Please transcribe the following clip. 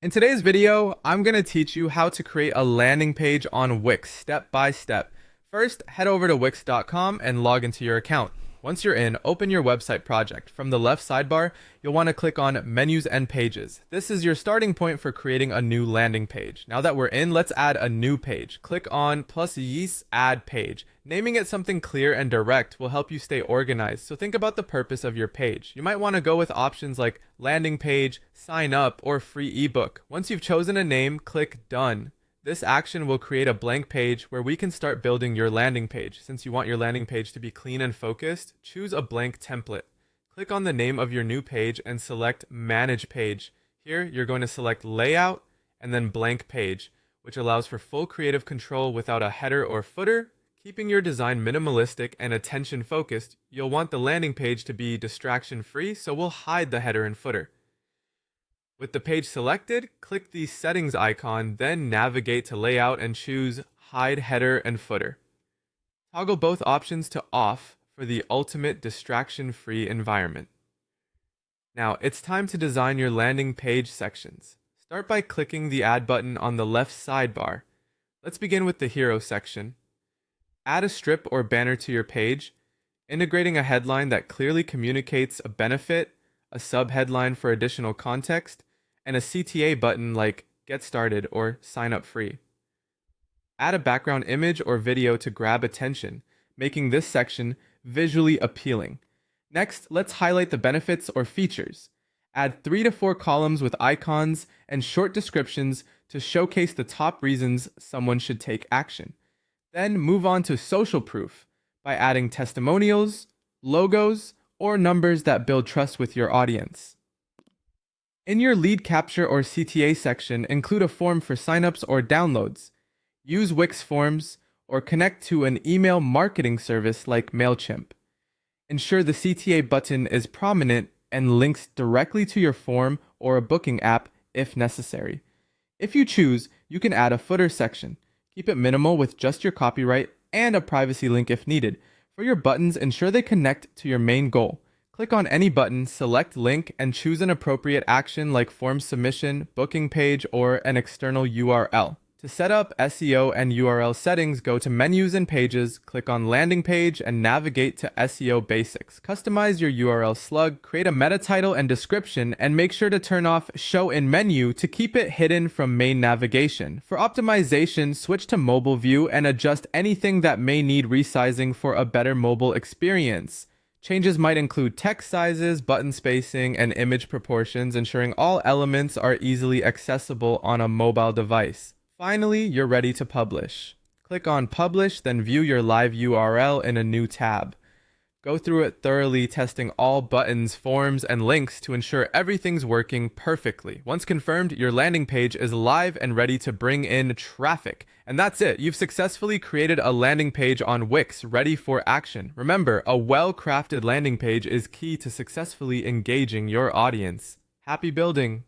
In today's video, I'm going to teach you how to create a landing page on Wix step by step. First, head over to wix.com and log into your account. Once you're in, open your website project. From the left sidebar, you'll want to click on Menus and Pages. This is your starting point for creating a new landing page. Now that we're in, let's add a new page. Click on +Yes Add Page. Naming it something clear and direct will help you stay organized, so think about the purpose of your page. You might want to go with options like landing page, sign up, or free ebook. Once you've chosen a name, click Done. This action will create a blank page where we can start building your landing page. Since you want your landing page to be clean and focused, choose a blank template. Click on the name of your new page and select Manage Page. Here, you're going to select Layout and then Blank Page, which allows for full creative control without a header or footer. Keeping your design minimalistic and attention focused, you'll want the landing page to be distraction free, so we'll hide the header and footer. With the page selected, click the settings icon, then navigate to layout and choose hide header and footer. Toggle both options to off for the ultimate distraction-free environment. Now, it's time to design your landing page sections. Start by clicking the add button on the left sidebar. Let's begin with the hero section. Add a strip or banner to your page, integrating a headline that clearly communicates a benefit, a subheadline for additional context, and a CTA button like Get Started or Sign Up Free. Add a background image or video to grab attention, making this section visually appealing. Next, let's highlight the benefits or features. Add 3 to 4 columns with icons and short descriptions to showcase the top reasons someone should take action. Then move on to social proof by adding testimonials, logos, or numbers that build trust with your audience. In your lead capture or CTA section, include a form for signups or downloads. Use Wix Forms or connect to an email marketing service like MailChimp. Ensure the CTA button is prominent and links directly to your form or a booking app if necessary. If you choose, you can add a footer section. Keep it minimal with just your copyright and a privacy link if needed. For your buttons, ensure they connect to your main goal. Click on any button, select link, and choose an appropriate action like form submission, booking page, or an external URL. To set up SEO and URL settings, go to Menus and Pages, click on Landing Page, and navigate to SEO Basics. Customize your URL slug, create a meta title and description, and make sure to turn off Show in Menu to keep it hidden from main navigation. For optimization, switch to Mobile View and adjust anything that may need resizing for a better mobile experience. Changes might include text sizes, button spacing, and image proportions, ensuring all elements are easily accessible on a mobile device. Finally, you're ready to publish. Click on Publish, then view your live URL in a new tab. Go through it thoroughly, testing all buttons, forms, and links to ensure everything's working perfectly. Once confirmed, your landing page is live and ready to bring in traffic. And that's it. You've successfully created a landing page on Wix, ready for action. Remember, a well-crafted landing page is key to successfully engaging your audience. Happy building!